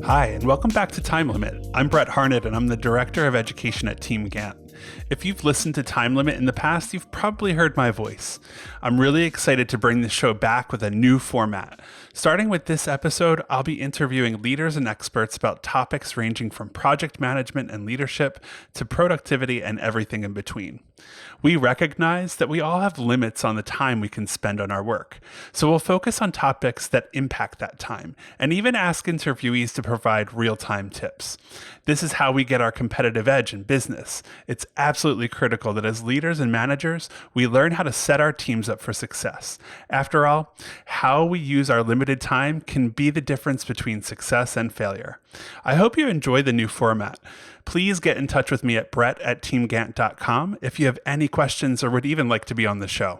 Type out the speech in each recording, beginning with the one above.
Hi, and welcome back to Time Limit. I'm Brett Harned, and I'm the Director of Education at TeamGantt. If you've listened to Time Limit in the past, you've probably heard my voice. I'm really excited to bring the show back with a new format. Starting with this episode, I'll be interviewing leaders and experts about topics ranging from project management and leadership to productivity and everything in between. We recognize that we all have limits on the time we can spend on our work, so we'll focus on topics that impact that time, and even ask interviewees to provide real-time tips. This is how we get our competitive edge in business. It's absolutely critical that as leaders and managers, we learn how to set our teams up for success. After all, how we use our limited time can be the difference between success and failure. I hope you enjoy the new format. Please get in touch with me at brett@teamgantt.com if you have any questions or would even like to be on the show.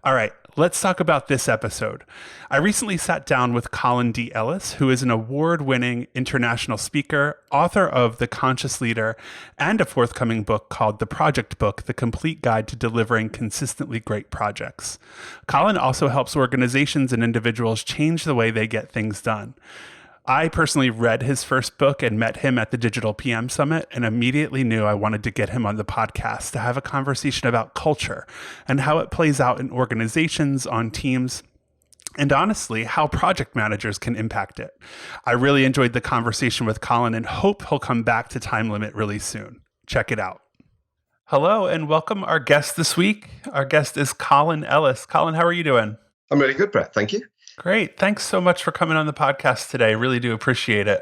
All right, let's talk about this episode. I recently sat down with Colin D. Ellis, who is an award-winning international speaker, author of The Conscious Leader, and a forthcoming book called The Project Book, The Complete Guide to Delivering Consistently Great Projects. Colin also helps organizations and individuals change the way they get things done. I personally read his first book and met him at the Digital PM Summit and immediately knew I wanted to get him on the podcast to have a conversation about culture and how it plays out in organizations, on teams, and honestly, how project managers can impact it. I really enjoyed the conversation with Colin and hope he'll come back to Time Limit really soon. Check it out. Hello and welcome our guest this week. Our guest is Colin Ellis. Colin, how are you doing? I'm really good, Brett. Thank you. Great. Thanks so much for coming on the podcast today. Really do appreciate it.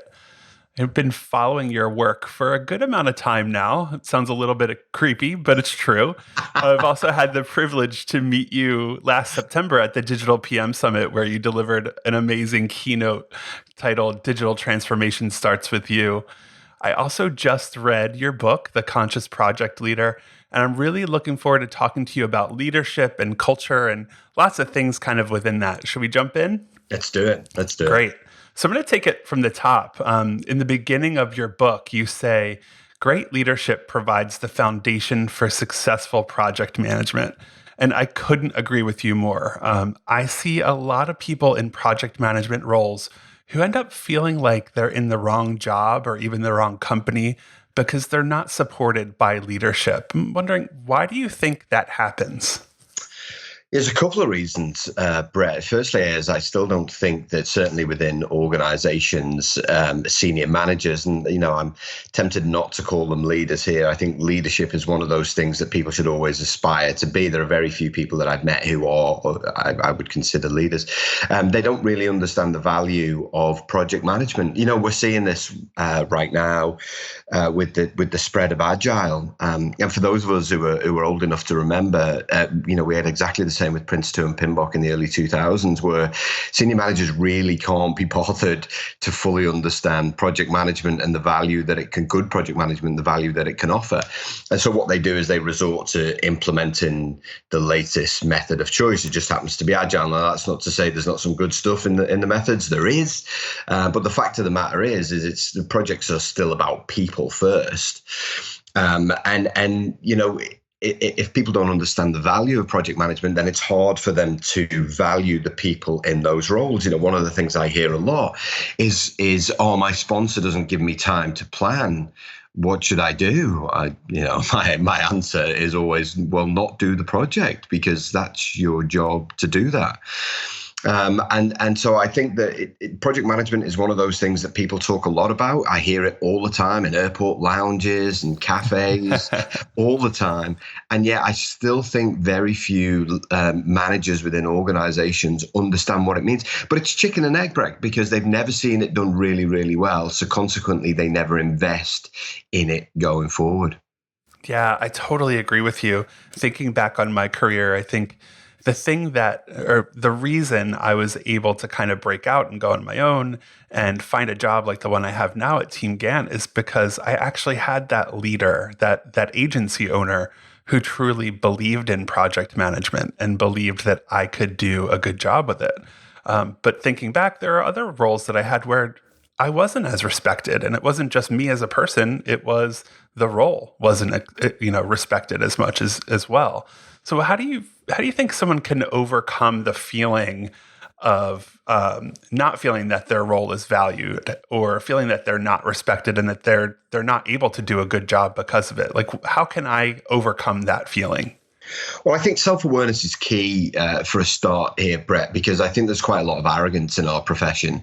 I've been following your work for a good amount of time now. It sounds a little bit creepy, but it's true. I've also had the privilege to meet you last September at the Digital PM Summit, where you delivered an amazing keynote titled Digital Transformation Starts With You. I also just read your book, The Conscious Project Leader, and I'm really looking forward to talking to you about leadership and culture and lots of things kind of within that. Should we jump in? Let's do it. Great. So I'm going to take it from the top. In the beginning of your book, you say, great leadership provides the foundation for successful project management. And I couldn't agree with you more. I see a lot of people in project management roles who end up feeling like they're in the wrong job or even the wrong company because they're not supported by leadership. I'm wondering, why do you think that happens? There's a couple of reasons, Brett. Firstly, is I still don't think that certainly within organizations, senior managers, and I'm tempted not to call them leaders here. I think leadership is one of those things that people should always aspire to be. There are very few people that I've met who are, I would consider leaders. They don't really understand the value of project management. We're seeing this right now with the spread of agile. And for those of us who are old enough to remember, we had exactly the same with Prince 2 and Pinbock in the early 2000s, where senior managers really can't be bothered to fully understand project management and the value that good project management, the value that it can offer. And so what they do is they resort to implementing the latest method of choice. It just happens to be agile. Now, that's not to say there's not some good stuff in the methods. There is. But the fact of the matter is the projects are still about people first. If people don't understand the value of project management, then it's hard for them to value the people in those roles. One of the things I hear a lot is, my sponsor doesn't give me time to plan. What should I do? My answer is always, well, not do the project, because that's your job to do that. And so I think that project management is one of those things that people talk a lot about. I hear it all the time in airport lounges and cafes, all the time. And yet I still think very few managers within organizations understand what it means. But it's chicken and egg, Brett, because they've never seen it done really, really well. So consequently, they never invest in it going forward. Yeah, I totally agree with you. Thinking back on my career, I think the reason I was able to kind of break out and go on my own and find a job like the one I have now at TeamGantt is because I actually had that leader, that agency owner who truly believed in project management and believed that I could do a good job with it. But thinking back, there are other roles that I had where I wasn't as respected, and it wasn't just me as a person, it was the role wasn't respected as much as well. So how do you think someone can overcome the feeling of not feeling that their role is valued, or feeling that they're not respected and that they're not able to do a good job because of it. Like, how can I overcome that feeling? Well, I think self-awareness is key for a start here, Brett, because I think there's quite a lot of arrogance in our profession.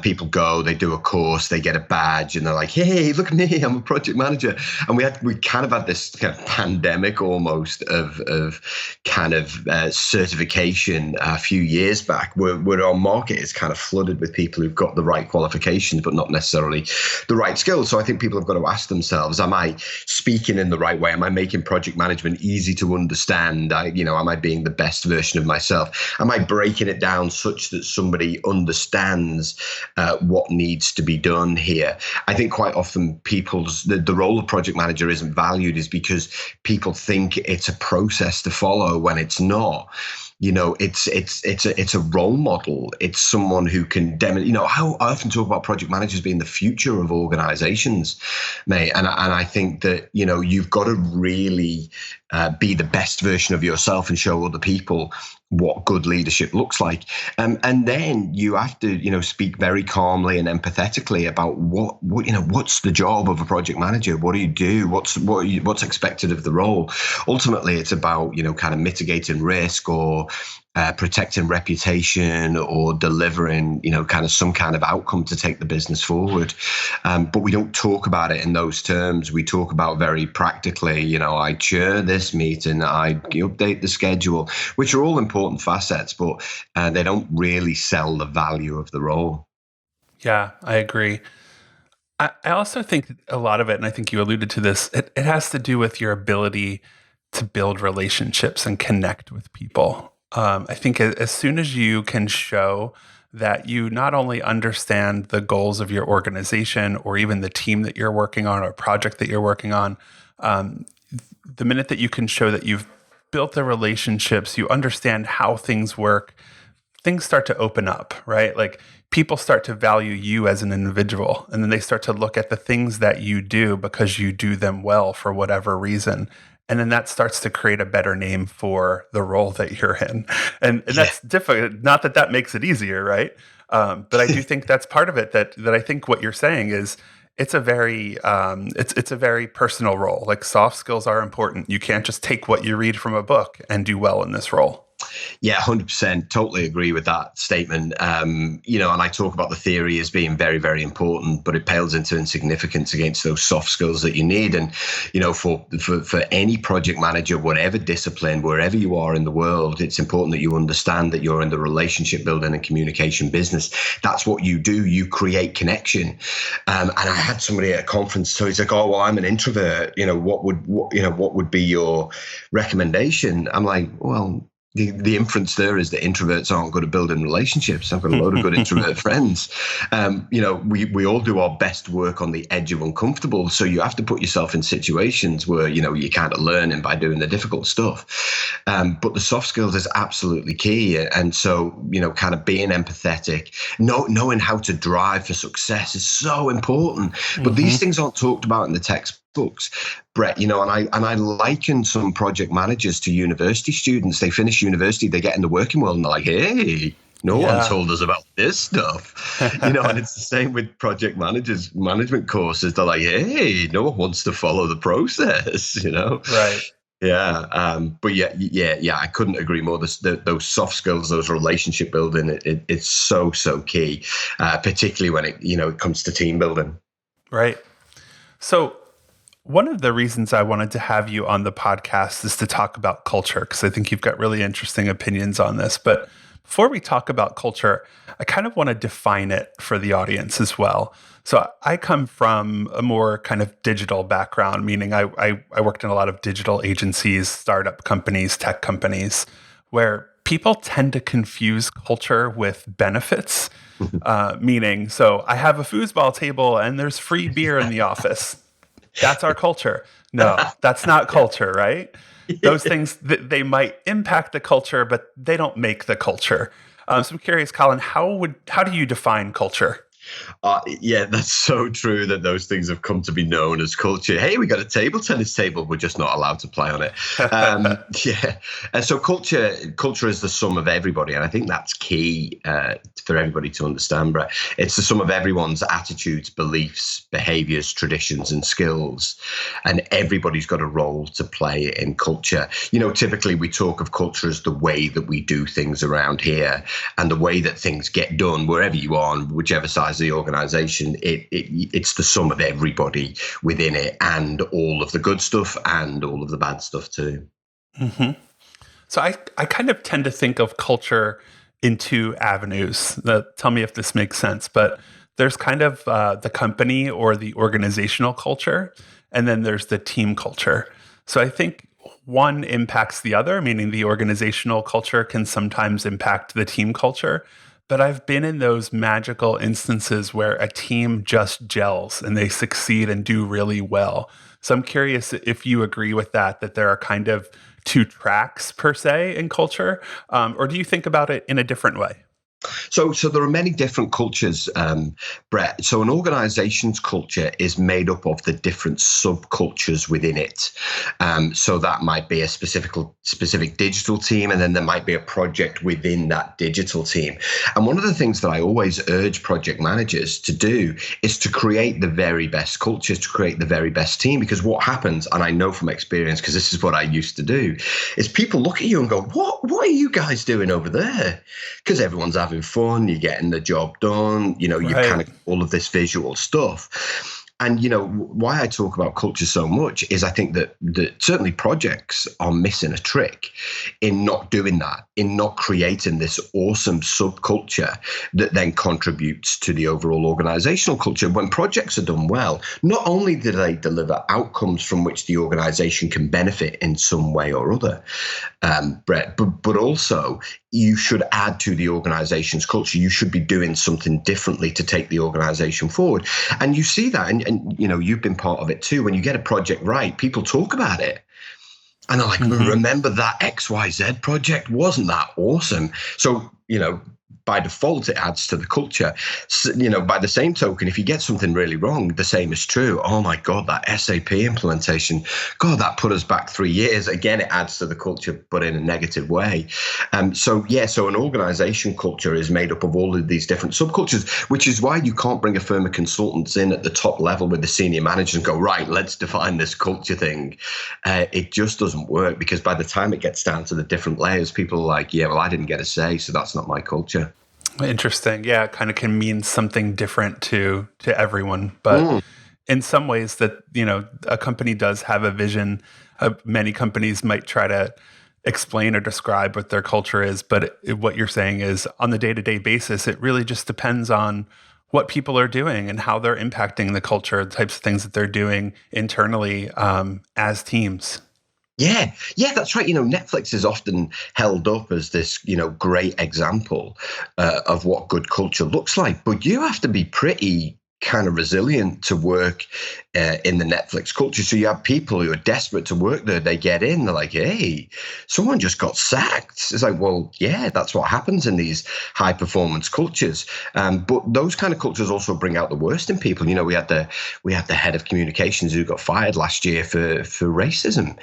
People go, they do a course, they get a badge, and they're like, "Hey, look at me, I'm a project manager." And we kind of had this kind of pandemic almost of kind of certification a few years back, where our market is kind of flooded with people who've got the right qualifications, but not necessarily the right skills. So I think people have got to ask themselves, am I speaking in the right way? Am I making project management easy to understand? Am I being the best version of myself? Am I breaking it down such that somebody understands what needs to be done here? I think quite often the role of project manager isn't valued is because people think it's a process to follow when it's not. It's a role model. It's someone who can demonstrate. How I often talk about project managers being the future of organizations, mate. And I think that you've got to really be the best version of yourself and show other people what good leadership looks like. And then you have to, speak very calmly and empathetically about what's the job of a project manager? What do you do? What's expected of the role? Ultimately, it's about, kind of mitigating risk or protecting reputation or delivering, kind of some kind of outcome to take the business forward. But we don't talk about it in those terms. We talk about very practically, I chair this meeting, I update the schedule, which are all important facets, but they don't really sell the value of the role. Yeah, I agree. I also think a lot of it, and I think you alluded to this, it has to do with your ability to build relationships and connect with people. I think as soon as you can show that you not only understand the goals of your organization or even the team that you're working on or project that you're working on, the minute that you can show that you've built the relationships, you understand how things work, things start to open up, right? Like people start to value you as an individual, and then they start to look at the things that you do because you do them well for whatever reason. And then that starts to create a better name for the role that you're in. And that's difficult. Not that that makes it easier, right? But I do think that's part of it, that I think what you're saying is it's a very it's a very personal role. Like soft skills are important. You can't just take what you read from a book and do well in this role. Yeah, 100%. Totally agree with that statement. And I talk about the theory as being very, very important, but it pales into insignificance against those soft skills that you need. And, for any project manager, whatever discipline, wherever you are in the world, it's important that you understand that you're in the relationship building and communication business. That's what you do. You create connection. And I had somebody at a conference, so he's like, "Oh, well, I'm an introvert. What would be your recommendation?" I'm like, well, the inference there is that introverts aren't good at building relationships. I've got a load of good introvert friends. We all do our best work on the edge of uncomfortable. So you have to put yourself in situations where, you're kind of learning by doing the difficult stuff. But the soft skills is absolutely key. And so, kind of being empathetic, knowing how to drive for success is so important. But these things aren't talked about in the textbooks, Brett, and I liken some project managers to university students. They finish university, they get in the working world, and they're like, "Hey, no one told us about this stuff," and it's the same with project management courses. They're like, "Hey, no one wants to follow the process," Right. Yeah. But yeah. I couldn't agree more. Those soft skills, those relationship building, it's so key, particularly when it comes to team building. Right. So one of the reasons I wanted to have you on the podcast is to talk about culture, because I think you've got really interesting opinions on this. But before we talk about culture, I kind of want to define it for the audience as well. So I come from a more kind of digital background, meaning I worked in a lot of digital agencies, startup companies, tech companies, where people tend to confuse culture with benefits. Meaning, so I have a foosball table and there's free beer in the office. That's our culture. No, that's not culture, right? Those things, they might impact the culture, but they don't make the culture. So I'm curious, Colin, how do you define culture? Yeah, that's so true that those things have come to be known as culture. Hey, we got a table tennis table. We're just not allowed to play on it. Yeah. And so culture is the sum of everybody. And I think that's key for everybody to understand, Brett. It's the sum of everyone's attitudes, beliefs, behaviors, traditions, and skills. And everybody's got a role to play in culture. Typically we talk of culture as the way that we do things around here and the way that things get done wherever you are, on whichever side of the organization. It's the sum of everybody within it, and all of the good stuff and all of the bad stuff too. Mm-hmm. So I kind of tend to think of culture in two avenues. Tell me if this makes sense, but there's kind of the company or the organizational culture, and then there's the team culture. So I think one impacts the other, meaning the organizational culture can sometimes impact the team culture. But I've been in those magical instances where a team just gels and they succeed and do really well. So I'm curious if you agree with that there are kind of two tracks per se in culture, or do you think about it in a different way? So there are many different cultures, Brett. So an organization's culture is made up of the different subcultures within it. So that might be a specific digital team, and then there might be a project within that digital team. And one of the things that I always urge project managers to do is to create the very best cultures, to create the very best team. Because what happens, and I know from experience, because this is what I used to do, is people look at you and go, what are you guys doing over there? Because everyone's having fun, you're getting the job done, you Right. kind of all of this visual stuff. And, why I talk about culture so much is I think that certainly projects are missing a trick in not doing that, in not creating this awesome subculture that then contributes to the overall organizational culture. When projects are done well, not only do they deliver outcomes from which the organization can benefit in some way or other, Brett, but also you should add to the organization's culture. You should be doing something differently to take the organization forward. And you see that, and you've been part of it too. When you get a project right, people talk about it. And they're like, remember that XYZ project? Wasn't that awesome? So, by default, it adds to the culture. So, by the same token, if you get something really wrong, the same is true. Oh my God, that SAP implementation, God, that put us back 3 years. Again, it adds to the culture, but in a negative way. So an organization culture is made up of all of these different subcultures, which is why you can't bring a firm of consultants in at the top level with the senior managers and go, right, let's define this culture thing. It just doesn't work, because by the time it gets down to the different layers, people are like, yeah, well, I didn't get a say, so that's not my culture. Interesting. Yeah, it kind of can mean something different to everyone, but in some ways that, a company does have a vision. Many companies might try to explain or describe what their culture is, but what you're saying is on the day-to-day basis, it really just depends on what people are doing and how they're impacting the culture, the types of things that they're doing internally as teams. Yeah, that's right. Netflix is often held up as this, great example of what good culture looks like. But you have to be pretty kind of resilient to work in the Netflix culture. So you have people who are desperate to work there. They get in, they're like, hey, someone just got sacked. It's like, well, yeah, that's what happens in these high performance cultures. But those kind of cultures also bring out the worst in people. We had the head of communications who got fired last year for racism.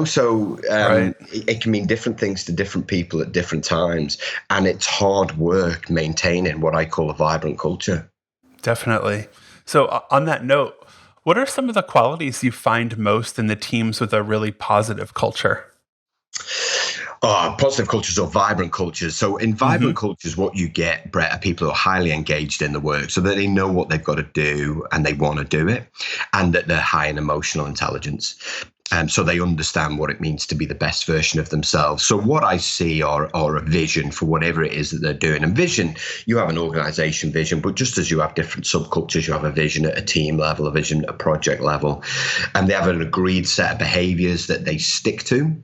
So Right. it can mean different things to different people at different times. And it's hard work maintaining what I call a vibrant culture. Definitely. So on that note, what are some of the qualities you find most in the teams with a really positive culture? Positive cultures or vibrant cultures. So in vibrant cultures, what you get, Brett, are people who are highly engaged in the work, so that they know what they've got to do and they want to do it, and that they're high in emotional intelligence. So they understand what it means to be the best version of themselves. So what I see are a vision for whatever it is that they're doing. And vision, you have an organization vision, but just as you have different subcultures, you have a vision at a team level, a vision at a project level, and they have an agreed set of behaviors that they stick to.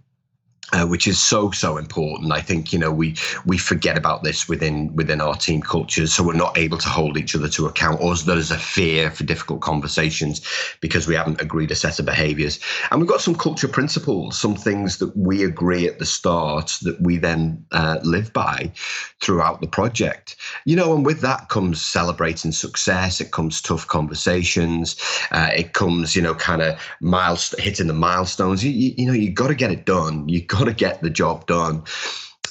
which is so important. I think we forget about this within our team cultures, so we're not able to hold each other to account, or there's a fear for difficult conversations because we haven't agreed a set of behaviours. And we've got some culture principles, some things that we agree at the start that we then live by throughout the project. And with that comes celebrating success. It comes tough conversations. It comes kind of hitting the milestones. You got to get it done. You got to get the job done.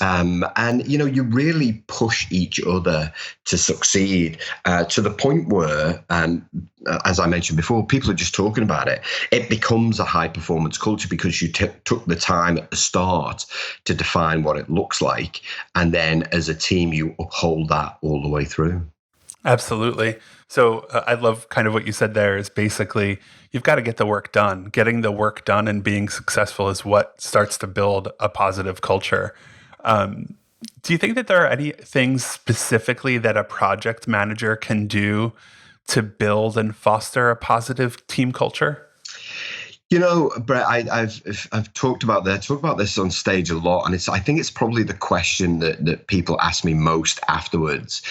And you really push each other to succeed to the point where, as I mentioned before, people are just talking about it. It becomes a high performance culture because you took the time at the start to define what it looks like. And then as a team, you uphold that all the way through. Absolutely. So I love kind of what you said there is basically you've got to get the work done. Getting the work done and being successful is what starts to build a positive culture. Do you think that there are any things specifically that a project manager can do to build and foster a positive team culture? Brett, I've talked about this on stage a lot, and I think it's probably the question that people ask me most afterwards.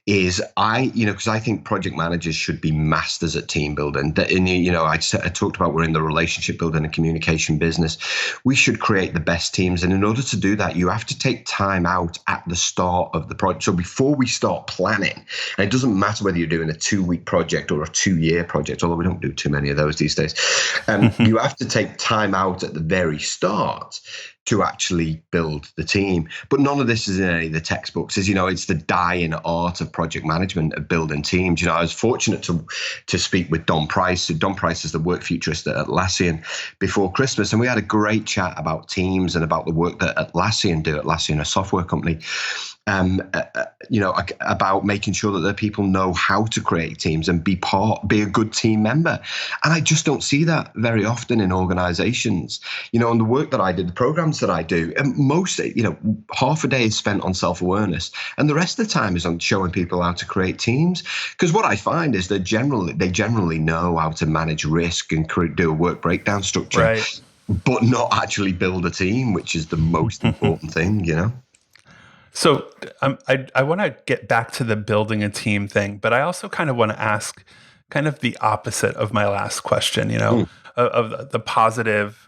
Is because I think project managers should be masters at team building. I talked about we're in the relationship building and communication business. We should create the best teams, and in order to do that, you have to take time out at the start of the project. So before we start planning, and it doesn't matter whether you're doing a 2-week project or a 2-year project, although we don't do too many of those these days. You have to take time out at the very start to actually build the team. But none of this is in any of the textbooks. It's the dying art of project management, of building teams. I was fortunate to speak with Don Price. Don Price is the work futurist at Atlassian before Christmas. And we had a great chat about teams and about the work that Atlassian do. Atlassian, a software company. About making sure that the people know how to create teams and be a good team member. And I just don't see that very often in organizations. And the work that I did, the programs that I do, and half a day is spent on self-awareness, and the rest of the time is on showing people how to create teams. Because what I find is that they generally know how to manage risk and do a work breakdown structure, right, but not actually build a team, which is the most important thing, So I want to get back to the building a team thing, but I also kind of want to ask kind of the opposite of my last question, of the positive,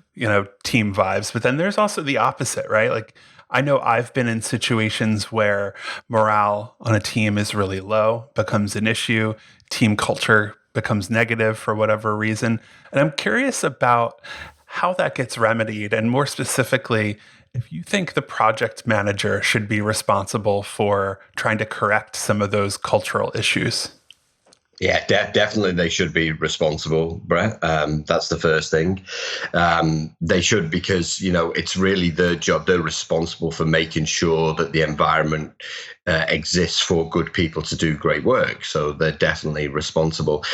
team vibes. But then there's also the opposite, right? Like I know I've been in situations where morale on a team is really low, becomes an issue, team culture becomes negative for whatever reason. And I'm curious about how that gets remedied, and more specifically, if you think the project manager should be responsible for trying to correct some of those cultural issues. Yeah, definitely they should be responsible, Brett. That's the first thing. They should, because, it's really their job. They're responsible for making sure that the environment exists for good people to do great work. So they're definitely responsible.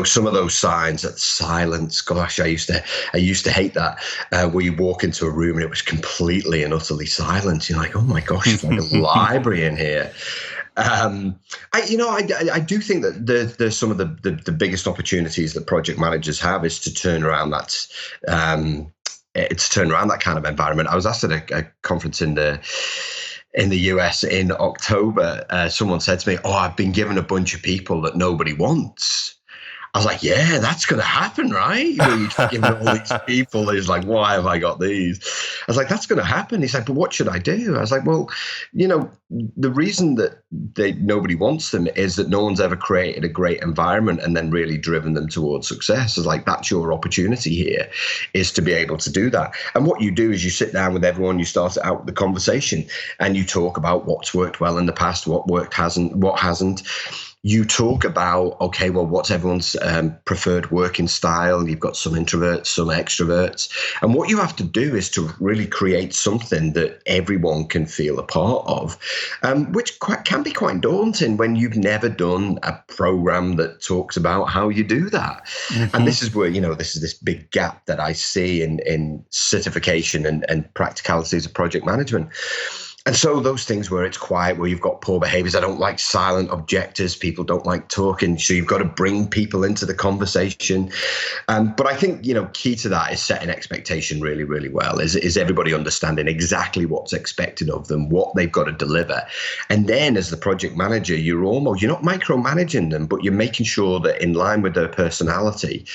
Some of those signs that silence, gosh, I used to hate that, where you walk into a room and it was completely and utterly silent. You're like, oh my gosh, it's like a library in here. I do think that there's some of the biggest opportunities that project managers have is to turn around that kind of environment. I was asked at a conference in the US in October. Someone said to me, "Oh, I've been given a bunch of people that nobody wants." I was like, yeah, that's going to happen, right? You've given all these people. He's like, why have I got these? I was like, that's going to happen. He's like, but what should I do? I was like, well, the reason that nobody wants them is that no one's ever created a great environment and then really driven them towards success. It's like, that's your opportunity here, is to be able to do that. And what you do is you sit down with everyone, you start out the conversation, and you talk about what's worked well in the past, what hasn't. You talk about, okay, well, what's everyone's preferred working style? You've got some introverts, some extroverts. And what you have to do is to really create something that everyone can feel a part of, which can be quite daunting when you've never done a program that talks about how you do that. Mm-hmm. And this is where, this is this big gap that I see in certification and practicalities of project management. And so those things where it's quiet, where you've got poor behaviors, I don't like silent objectors. People don't like talking. So you've got to bring people into the conversation. But I think, key to that is setting expectation really, really well. Is everybody understanding exactly what's expected of them, what they've got to deliver. And then as the project manager, you're not micromanaging them, but you're making sure that in line with their personality,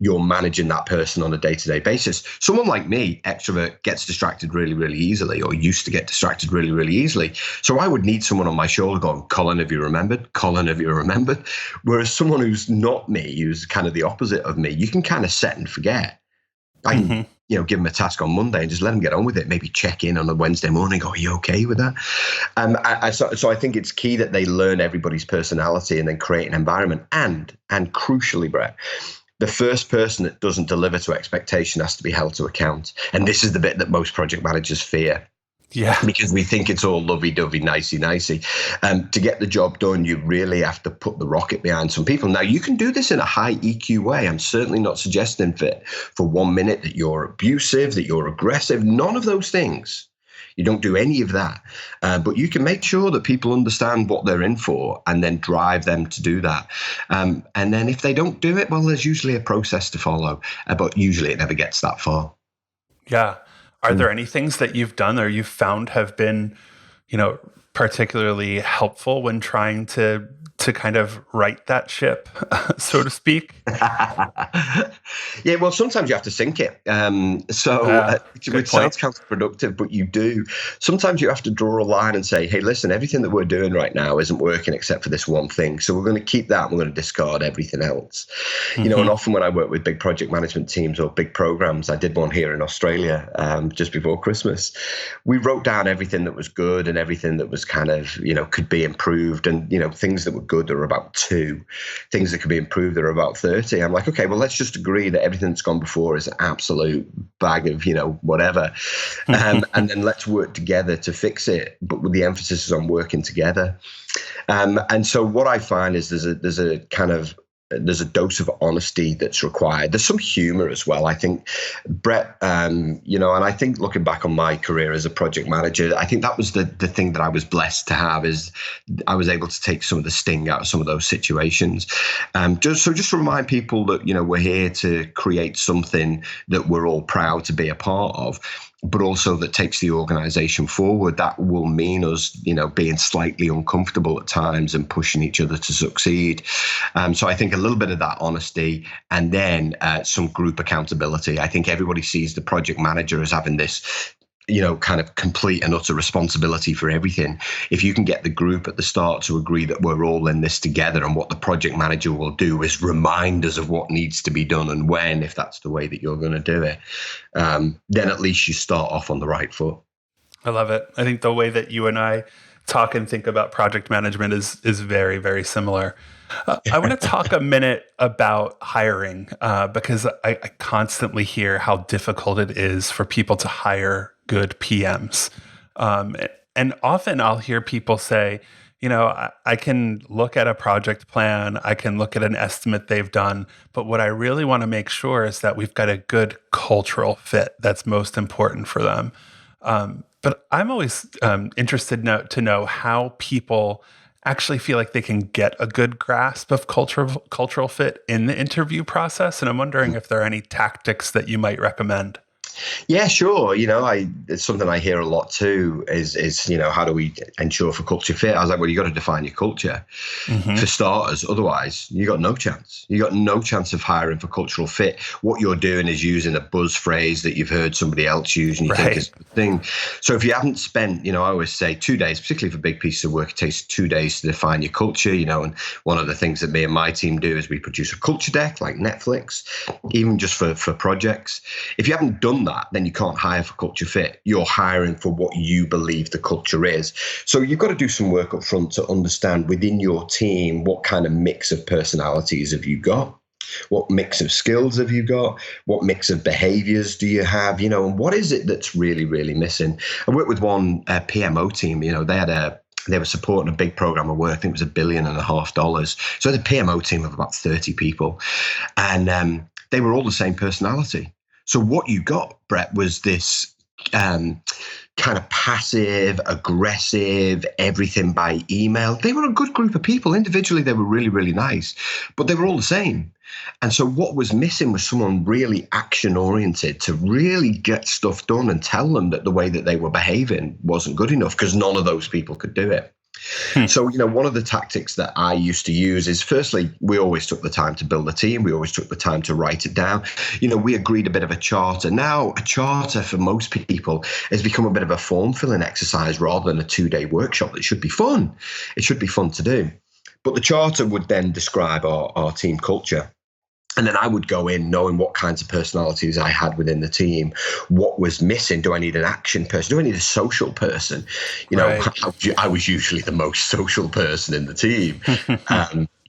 you're managing that person on a day-to-day basis. Someone like me, extrovert, gets distracted really, really easily, or used to get distracted really, really easily. So I would need someone on my shoulder going, Colin, have you remembered? Colin, have you remembered? Whereas someone who's not me, who's kind of the opposite of me, you can kind of set and forget. I can, give them a task on Monday and just let them get on with it. Maybe check in on a Wednesday morning. Are you okay with that? So I think it's key that they learn everybody's personality and then create an environment. And crucially, Brett, the first person that doesn't deliver to expectation has to be held to account. And this is the bit that most project managers fear. Yeah. Because we think it's all lovey-dovey, nicey-nicey. To get the job done, you really have to put the rocket behind some people. Now, you can do this in a high EQ way. I'm certainly not suggesting for 1 minute that you're abusive, that you're aggressive, none of those things. You don't do any of that. But you can make sure that people understand what they're in for and then drive them to do that. And then if they don't do it, well, there's usually a process to follow. But usually it never gets that far. Yeah. Are there any things that you've done or you've found have been, particularly helpful when trying to kind of right that ship, so to speak? Yeah, well, sometimes you have to sink it. Which sounds counterproductive, but you do. Sometimes you have to draw a line and say, hey, listen, everything that we're doing right now isn't working except for this one thing. So we're going to keep that and we're going to discard everything else. And often when I work with big project management teams or big programs, I did one here in Australia just before Christmas. We wrote down everything that was good and everything that was kind of, could be improved. And, things that were good, there are about 2. Things that could be improved, there are about 30. I'm like, okay, well, let's just agree that everything that's gone before is an absolute bag of, whatever. And then let's work together to fix it. But with the emphasis is on working together. And so what I find is there's a dose of honesty that's required. There's some humor as well. I think, Brett, and I think looking back on my career as a project manager, I think that was the thing that I was blessed to have, is I was able to take some of the sting out of some of those situations. Just to remind people that, we're here to create something that we're all proud to be a part of, but also that takes the organization forward. That will mean us, being slightly uncomfortable at times and pushing each other to succeed. So I think a little bit of that honesty, and then some group accountability. I think everybody sees the project manager as having this, kind of complete and utter responsibility for everything. If you can get the group at the start to agree that we're all in this together, and what the project manager will do is remind us of what needs to be done and when, if that's the way that you're going to do it, then at least you start off on the right foot. I love it. I think the way that you and I talk and think about project management is very, very similar. I want to talk a minute about hiring because I constantly hear how difficult it is for people to hire good PMs. And often I'll hear people say, I can look at a project plan, I can look at an estimate they've done, but what I really want to make sure is that we've got a good cultural fit that's most important for them. But I'm always interested to know how people actually feel like they can get a good grasp of cultural fit in the interview process. And I'm wondering if there are any tactics that you might recommend. Yeah, sure. It's something I hear a lot too is how do we ensure for culture fit? I was like, well, you got to define your culture for starters. Otherwise, you got no chance. You got no chance of hiring for cultural fit. What you're doing is using a buzz phrase that you've heard somebody else use and you think is the thing. So if you haven't spent, I always say 2 days, particularly for big pieces of work, it takes 2 days to define your culture, and one of the things that me and my team do is we produce a culture deck like Netflix, even just for projects. If you haven't done that, then you can't hire for culture fit. You're hiring for what you believe the culture is. So you've got to do some work up front to understand within your team what kind of mix of personalities have you got? What mix of skills have you got? What mix of behaviors do you have? And what is it that's really, really missing? I worked with one PMO team. They were supporting a big program of work. I think it was $1.5 billion. So the PMO team of about 30 people, and they were all the same personality. So what you got, Brett, was this kind of passive, aggressive, everything by email. They were a good group of people. Individually, they were really, really nice, but they were all the same. And so what was missing was someone really action oriented to really get stuff done and tell them that the way that they were behaving wasn't good enough, because none of those people could do it. So, one of the tactics that I used to use is, firstly, we always took the time to build a team. We always took the time to write it down. We agreed a bit of a charter. Now, a charter for most people has become a bit of a form-filling exercise rather than a 2-day workshop. It should be fun. It should be fun to do. But the charter would then describe our team culture. And then I would go in knowing what kinds of personalities I had within the team, what was missing. Do I need an action person? Do I need a social person? Right. I was usually the most social person in the team.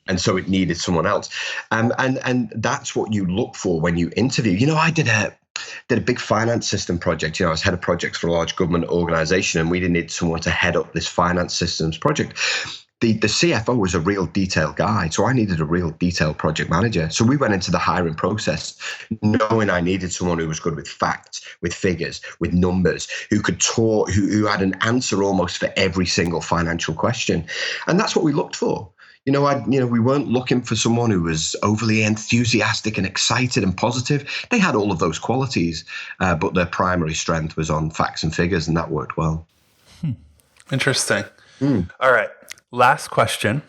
And so it needed someone else. And that's what you look for when you interview. I did a big finance system project. I was head of projects for a large government organization, and we did need someone to head up this finance systems project. The CFO was a real detail guy, so I needed a real detail project manager. So we went into the hiring process knowing I needed someone who was good with facts, with figures, with numbers, who could talk, who had an answer almost for every single financial question. And that's what we looked for. We weren't looking for someone who was overly enthusiastic and excited and positive. They had all of those qualities, but their primary strength was on facts and figures, and that worked well. Interesting. All right. Last question.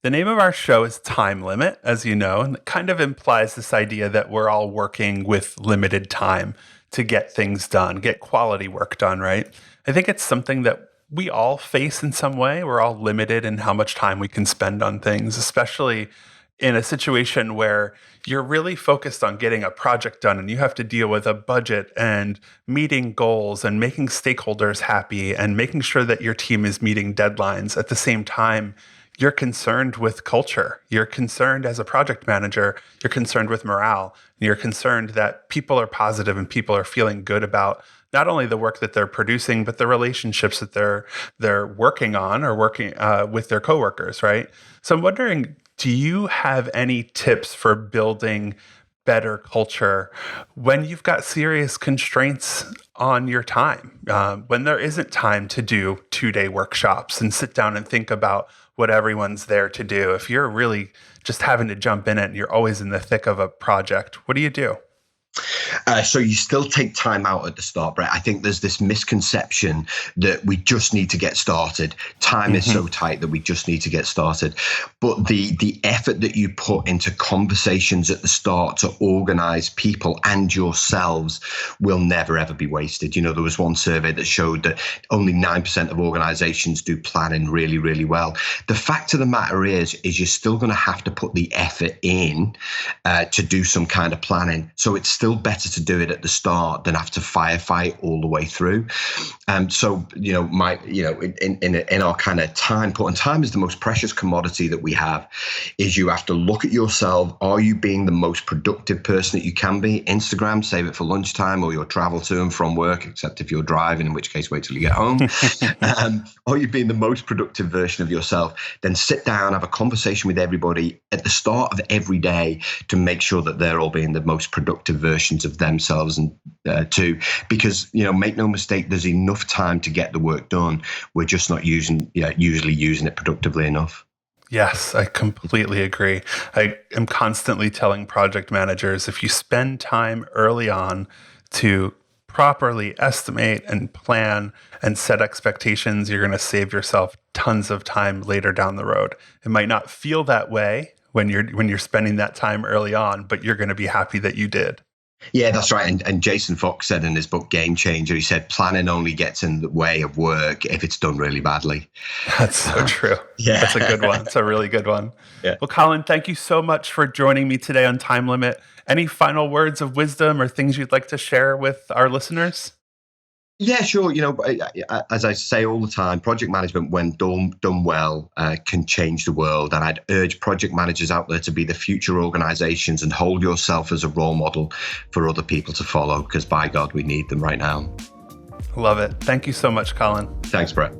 The name of our show is Time Limit, as you know, and it kind of implies this idea that we're all working with limited time to get things done, get quality work done, right? I think it's something that we all face in some way. We're all limited in how much time we can spend on things, especially in a situation where you're really focused on getting a project done and you have to deal with a budget and meeting goals and making stakeholders happy and making sure that your team is meeting deadlines. At the same time, you're concerned with culture. You're concerned as a project manager. You're concerned with morale. You're concerned that people are positive and people are feeling good about not only the work that they're producing, but the relationships that they're working on or working with their coworkers, right? So I'm wondering, do you have any tips for building better culture when you've got serious constraints on your time, when there isn't time to do 2-day workshops and sit down and think about what everyone's there to do? If you're really just having to jump in it and you're always in the thick of a project, what do you do? So you still take time out at the start, Brett. I think there's this misconception that we just need to get started. Time is so tight that we just need to get started. But the effort that you put into conversations at the start to organize people and yourselves will never, ever be wasted. There was one survey that showed that only 9% of organizations do planning really, really well. The fact of the matter is you're still going to have to put the effort in to do some kind of planning. So it's still better to do it at the start than have to firefight all the way through. In our kind of time, and time is the most precious commodity that we have, is you have to look at yourself. Are you being the most productive person that you can be? Instagram, save it for lunchtime or your travel to and from work, except if you're driving, in which case wait till you get home. Are you being the most productive version of yourself? Then sit down, have a conversation with everybody at the start of every day to make sure that they're all being the most productive versions of themselves and too, because make no mistake, there's enough time to get the work done. We're just not usually using it productively enough. Yes, I completely agree. I am constantly telling project managers, if you spend time early on to properly estimate and plan and set expectations, you're going to save yourself tons of time later down the road. It might not feel that way when you're spending that time early on, but you're going to be happy that you did. Yeah, that's right. And Jason Fox said in his book, Game Changer, he said, planning only gets in the way of work if it's done really badly. That's so true. Yeah. That's a good one. It's a really good one. Yeah. Well, Colin, thank you so much for joining me today on Time Limit. Any final words of wisdom or things you'd like to share with our listeners? Yeah, sure. As I say all the time, project management, when done well, can change the world. And I'd urge project managers out there to be the future organizations and hold yourself as a role model for other people to follow, because by God, we need them right now. Love it. Thank you so much, Colin. Thanks, Brett.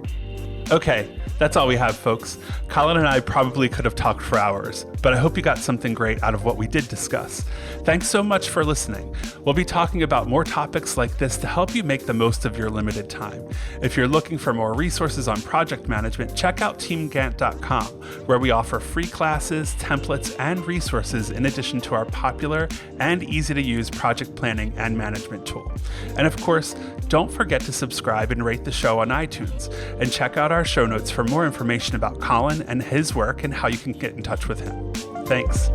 Okay, That's all we have, folks. Colin and I probably could have talked for hours, but I hope you got something great out of what we did discuss. Thanks so much for listening. We'll be talking about more topics like this to help you make the most of your limited time. If you're looking for more resources on project management, check out TeamGantt.com, where we offer free classes, templates, and resources in addition to our popular and easy-to-use project planning and management tool. And of course, don't forget to subscribe and rate the show on iTunes, and check out our show notes for more information about Colin and his work and how you can get in touch with him. Thanks.